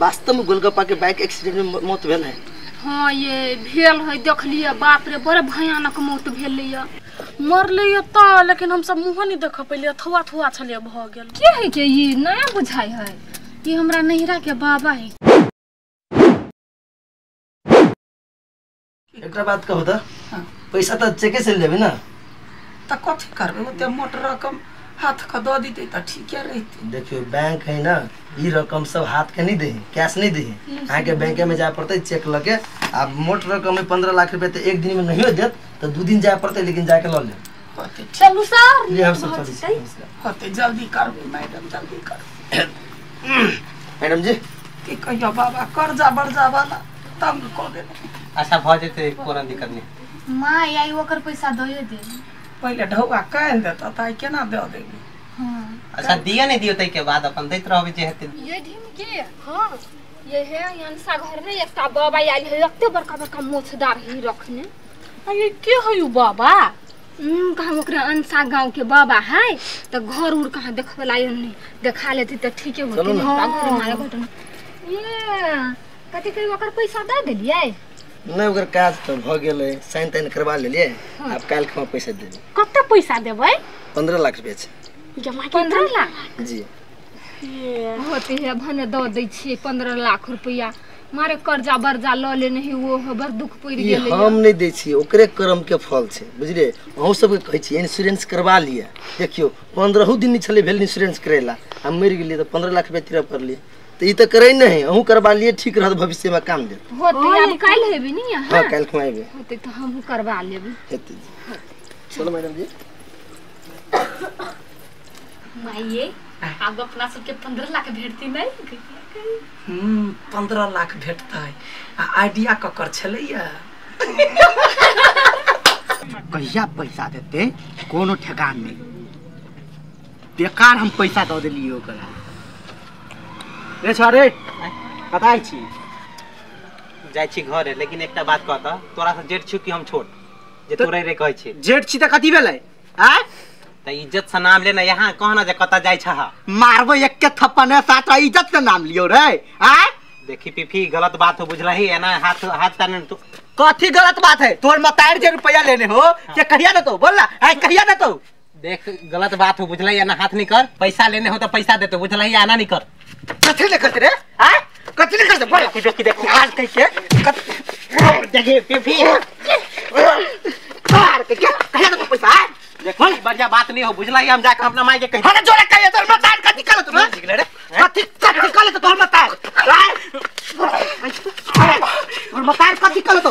वास्तव में गोलगप्पा के बाइक एक्सीडेंट में मौत भेल है। हाँ ये भेल है, देख लिया बाप रे बड़ा भयानक मौत भेल है। मरले तो लेकिन हम सब मुँह नहीं देख पहले, थुआ थुआ छलिए भ गेल। के है के ये नया बुझाई है? ये हमरा नहिरा के बाबा है। एक बात कहू तो पैसा तो चेके से लेबे ना, तो कथी करबे? ओते मोट रकम हाथ का दे दीते तो ठीक रहती। देखियो बैंक है ना, ये रकम सब हाथ के नहीं दे, कैश नहीं दे, आके बैंक में जाए पड़ते चेक लगे। अब मोट रकम में 15 लाख रुपए तो एक दिन में नहीं हो देत तो 2 दिन जाए पड़ते, लेकिन जाके लो ले। चलू सर, ये हम सब चली होते जल्दी करबे मैडम, जल्दी कर। मैडम जी की कहियो बाबा कर्जा बर्जा वाला तंग को दे। अच्छा भ जेते, कोनो दिक्कत नहीं। मां आई ओकर पैसा दे दे। पहले ढौआ काल देता त केना दे देबे? हां अच्छा दिया नहीं दियो तै के बाद अपन दैत रहबे जे हेते। ये ढिम के हां ये है यांसा घर में एकटा बाबा आइल है, एकते बड़का बड़का मोछदार ही रखने। ये के है यू बाबा? कहाँ ओकरा अंसा गांव के बाबा है, तो घर उड़ कहाँ देखबला नहीं देखा लेती तो ठीक है होती। घर मारे घटना ये कथि कहि ओकर पैसा दे देलिए? नहीं ओकर काज तो भ गेलै, साइन ताइन करवा लेलिए। अब काल खमा पैसा देबे। कते पैसा देबै? 15 लाख रुपया छै जमा 15 लाख जी। ये होती है भने दे दै छी 15 लाख रुपया। मारे कर्जा बर्जा ल लेने ही वो बड़ दुख पड़ गेलै। हम नहीं दै छी, ओकरे कर्म के फल छै बुझलिए। अहूँ सब कहै छी इंश्योरेंस करवा लिए। देखियो 15 दिन नहीं छले भेल इंश्योरेंस करेला, हम मर गेलिए तो 15 लाख रुपया तिरा पड़लिए। तो ये तो करे नहीं, अहूँ करवा लिए, ठीक रहत, भविष्य में काम दे। होते अब काल हेबे नहीं? हां काल खमाइबे। होते तो हम करवा लेबे। हेते चलो मैडम जी। माइए आब अपना सबके 15 लाख भेटती नहीं? 15 लाख भेटता है। आइडिया ककर छलैया? कहिया पैसा देते कोनो ठेकान नहीं, बेकार हम पैसा दे देलिए ओकरा। रे छरे कतै छी? जाय छी घरे, लेकिन एकटा बात कहता, तोरा से जेठ छु कि हम छोट जे तोरे रे कहै छी? जेठ छी त कथि भेलै? आ त इज्जत से नाम लेना, यहाँ कहना जे कता जाय छ। मारबो एक के थप्पने साथ इज्जत से नाम लियो रे। आ देखी पिफी गलत बात हो बुझलही है ना, हाथ हाथ ताने तू। कथि गलत बात है? तोर मतार जे रुपया लेने हो के कहिया देतो? बोल ना, आ कहिया देतो? देख गलत बात हो बुझलही है ना, हाथ नहीं कर। पैसा लेने हो तो पैसा देते, बुझलही आना नहीं कर। कथि ले करते रे? आ कथि ले करते? बोल देखी आज कह के देखी पिफी मार के क्या कहिया देतो पैसा? देखो बढ़िया बात नहीं हो बुझलही, हम जाके अपना माई के कहि। अरे जोरे कहिया तोर मतार कथि करत रे? कथि कथि करत तोर मतार? और मतार कथि करत?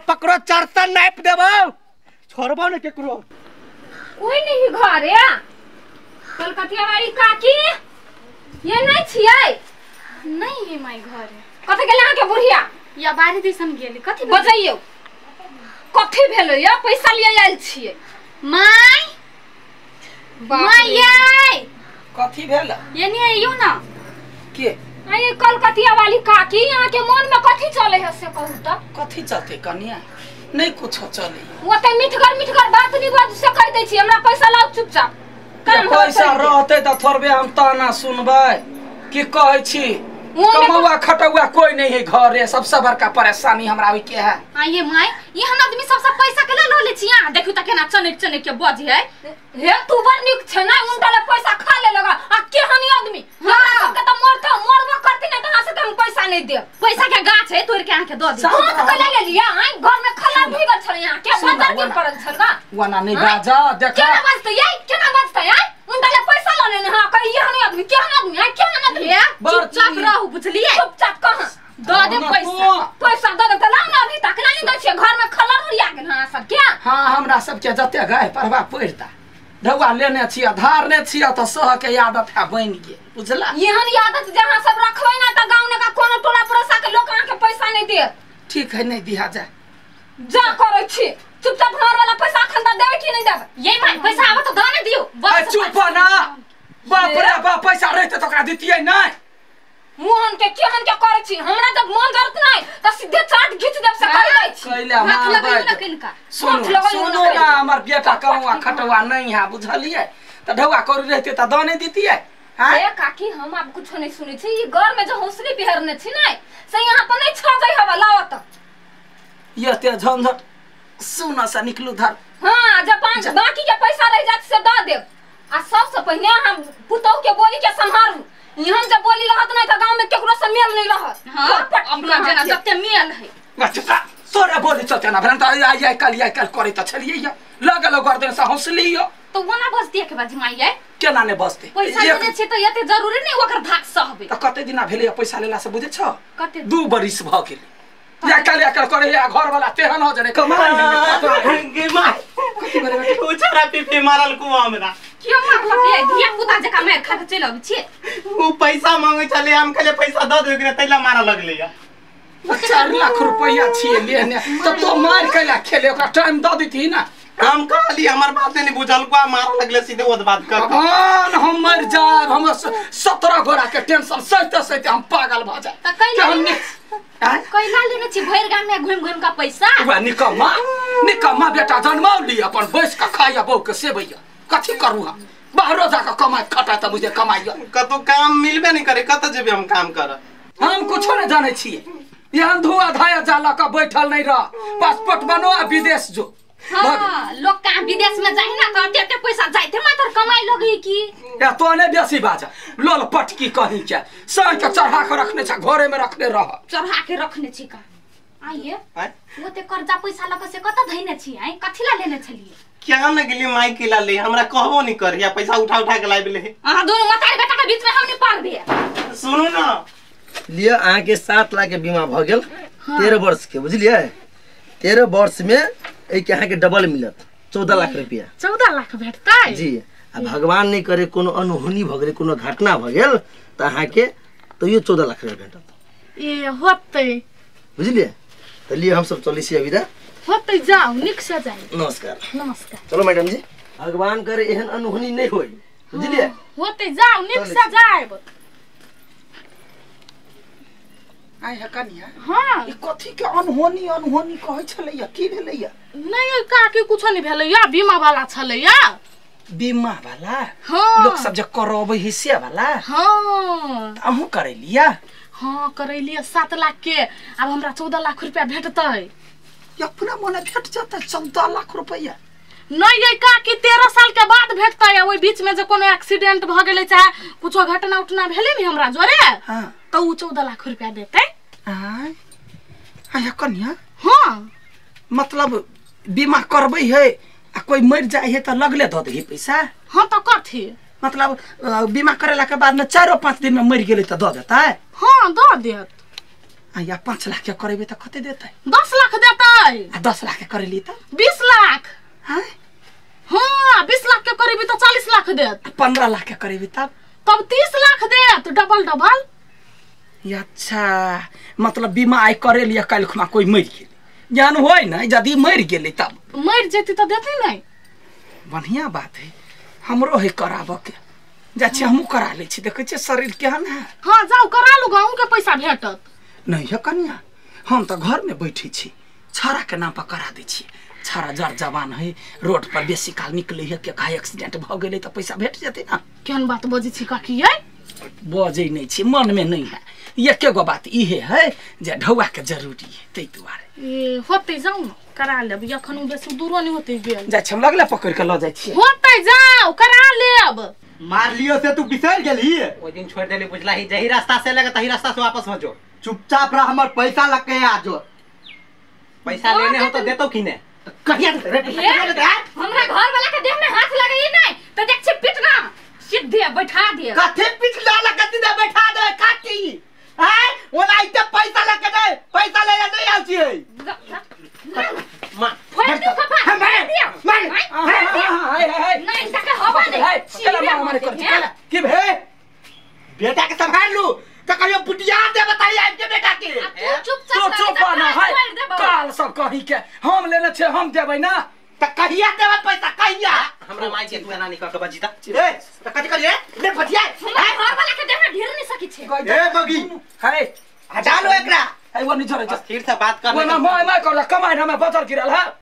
पकड़ो चरता नाप देबो, छोड़बो न केकरो। कोई नहीं घर है। कलकतिया वाली काकी ये नहीं छियै? नहीं है माई घर है। कथे गेल अहाँ के बुढ़िया? या बारी दिसन गेली। कथि बजैयो कथि भेलो या? पैसा लिए आइल छियै। माई माई ये कथी भेल? ये नहीं आइयो ना के? अरे कलकतिया वाली काकी, यहाँ के मन में कथी चले है से कहू त? कथी चलते कनिया? नहीं कुछ चले। वो त मिठगर बात नहीं बात से कह दै छी, हमरा पैसा लाओ चुपचाप। पैसा रहते त थोड़बे हम ताना सुनबै कि कहै छी? कमौआ खटौआ कोई नहीं है घर है, सबसे बड़का परेशानी हमरा होई के है। आइए माई यहाँ आदमी सबसे पैसा के ले ले छी। यहाँ देखू त केना चनक चनक के बज है। हे तू बड़ निक छ ना, उनका ले पैसा खा ले लगा। आ केहनी आदमी हमरा सबके त मरबो करती ना, कहां से हम पैसा नहीं दे। पैसा के गाछ है, तोड़ के आके द दे। हां त ले लिया। आई घर में खला भीगल छ, यहाँ के बाजार दिन पड़ल छ गा। वना नहीं बाजा देखा केना बजते याई? केना बजते याई? उनका ले पैसा ल लेने। हां कहि केहनी आदमी है? केहन आदमी है? चुपचाप रहू बुझलिए। चुपचाप कहां दे दे पैसा। पैसा दे दे त लाना अभी तक नहीं दै छियै। घर में खला उड़िया गेल हां सब क्या? हां हमरा सबके जते गाय परवा पड़ता ढौआ लेने छियै, धारने छियै त सह के आदत है बन गेल, बुझला? यहन आदत जहां सब रखबै ना त गांव ने का कोनो टोला पड़ोसा के लोग अहाँ के पैसा नहीं दे। ठीक है नहीं दिया जाए जा करे छी चुपचाप घर वाला पैसा खंदा देवे कि नहीं देवे ये माय पैसा आवे तो दाने दियो चुप ना बाप रे बाप पैसा रहते तो ओकरा दितियै नहीं मोहन के केहन के करे छी हमरा जब मन जरूरत नहीं त सीधे चाट घिच देब से कर दै छी कैले हाथ लगाइयो ना किनका सुनो ना हमर बेटा कौआ खटवा नहीं है बुझलिए त ढौआ करू रहते त दाने दितियै हां ए काकी हम अब कुछ नहीं सुनी छी ई घर में जो हौसली बिहरने छी नहीं से यहां पर नहीं छ जाई हवा लावत ये ते झंझट सुना सा निकलू धर हां जब पांच बाकी के पैसा रह जात से द देब आ सबसे पहले हम पुतौ के बोली के संभारू यहाँ जब बोली रहत नहीं त गांव में केकरो से मेल नहीं रहत हां अपना जना जते मेल है बच्चा तोरा बोली चलते ना भरन त आई कल करे त छलिए या लगल गर्दन से हौसली यो तो वना बस दिए के बाजी माई है केना ने बसते पैसा देने छी त यते जरूरी नहीं ओकर भाग सहबे त कते दिना भेले पैसा लेला से बुझे छ कते 2 बरिस भ गेल या कल करे या घर वाला तेहन हो जने कमाई गे माय कथि करे बेटा ओ छोरा पीपी मारल कुआ हमरा क्यों मारलक ये धिया पुता जका मार खा के चल आबी छी वो पैसा मांगे चले हम कहले पैसा द दे के तैला मारा लगले या 4 लाख रुपया छिए लेने तो मार कैला खेले ओकरा टाइम द देती ना हम कहली हमर बात नहीं बुझल कुआ मारा लगले सीधे ओद बात कर भगवान हम मर जाब हम 17 गोरा के टेंशन सहित हम पागल भ जाए त कैला कैला लेने छी भैर गाम में घुम घुम का पैसा वा निकम्मा बेटा जन्मौली अपन बैस के खाया बौ के सेबैया कथि करू हम बाहरो जाके कमाई खटा त मुझे कमाइया कतो काम मिलबे नहीं करे कत जेबे हम काम कर हम कुछो नहीं जाने छिए यहाँ धुआ धाया जाला का बैठल नहीं रह पासपोर्ट बनो आ विदेश जो हां लोग का विदेश में जाहि ना त एते पैसा जाइते मात्र कमाई लगी की या तो ने बेसी बाजा लोल पटकी कहीं क्या सह के चढ़ा के रखने छ घरे में रखने रह चढ़ा के रखने छी का आइए वो ते कर्जा पैसा लग से कत धइने छी आई कथिला लेने छलिए क्या न गेली माई किला ले हमरा कहबो नहीं कर या पैसा उठा उठा के लाइब ले हां दोनों मतारी बेटा के बीच में हम नहीं पाल बे सुनो ना लिए अहाँ के 7 लाख के बीमा भ गेल 13 वर्ष के बुझलिए 13 वर्ष में ए के अहाँ के डबल मिलत 14 लाख रुपया 14 लाख भेटतै जी आ भगवान नहीं करे कोनो अनहोनी भ गेल कोनो घटना भ गेल त अहाँ के तो ये 14 लाख रुपया भेटत ए होतै बुझलिए त लिए हम सब चली छी अभी होतै जाओ निक से जाई नमस्कार चलो मैडम जी भगवान करे एहन अनहोनी नहीं होई बुझलिए होतै जाओ निक से जाइब आइ है कनिया हां ई कथि के अनहोनी कहै छलैया की भेलैया नहीं काकी कुछो नहीं भेलैया बीमा वाला छलैया बीमा वाला हां लोग सब जे करबै हिस्सा वाला हां अहू करैलिया हां करैलिया 7 लाख के अब हमरा 14 लाख रुपया भेटतै अपना मने भेट जाता 14 लाख रुपया नहीं ये काकी 13 साल के बाद भेटतै ओइ बीच में जे कोनो एक्सीडेंट भ गेलै चाहे कुछो घटना उठना भेलै नि हमरा जोरे हां तो उ 14 लाख रुपया देतै आय कन्या हां मतलब बीमा करबै है आ कोई मर जाए है त लगले द देही पैसा हां तो कथि मतलब बीमा करेला के बाद में 4-5 दिन में मर गेलै त द देता है हां द देत या 5 लाख के करेबे त कते देतै 10 लाख देतै आ 10 लाख के करेली त 20 लाख हां हां 20 लाख के करेबी त 40 लाख देत 15 लाख के करेबी तब 30 लाख देत डबल अच्छा मतलब बीमा आई करे लिया कल खुमा कोई मर गेल जान होय ना यदि मर गेलै तब मर जेती त देतै नहीं बढ़िया बात है हमरो है कराबो के जा छी हमहु करा ले छी देखै छी शरीर केहन है हां जाओ करा लो गांव के पैसा भेटत नहीं है कन्या हम तो घर में बैठी छी छारा के नाम पर करा दै छी छारा जर जवान है रोड पर बेसी काल निकले है के का एक्सीडेंट भ गेलै त पैसा भेट जेतै ना केहन बात बजै छी काकी ये बजै नहीं छी मन में नहीं है एके गो बात इहे है जे ढौआ के जरूरी है तै दुआरे ए होतै जाऊ न करा लेब यखन बेसी दूरो नहीं होतै गेल जा हम लगले पकड़ के ल जाय छी होतै जाऊ करा लेब मार लियो से तू बिसर गेली ओ दिन छोड़ देली बुझला ही जही रास्ता से लगे तही रास्ता से वापस मत जो चुपचाप रह हमर पैसा लग के आ जो पैसा लेने हो तो देतो कि ने कहिया हमरा घर वाला के देह में हाथ लगाई नहीं तो देख छी पिटना सीधे बैठा दिए कथे पिछला लगती दे बैठा दे काटी हैं ओना इते पैसा लग के दे पैसा ले नहीं आउ छी मां फोड़ दे पापा नहीं तक हवा नहीं चला मां हमारे कर चला की भे बेटा के संभाल लू तो कहियो पुटिया दे बताइए के बेटा के चुपचाप चुप ना है कहीं के हम लेने छे हम देबै ना त कहिया देबे पैसा कहिया हमरा माई के तू एना नहीं कह के बजीता ए त कथि करिए ले भजिया घर वाला के देह ढेर नहीं सकी छे ए बगी है हटा लो एकरा है वो नहीं छोड़े स्थिर से बात कर वो ना मैं कर कमाई ना मैं बचल गिरल है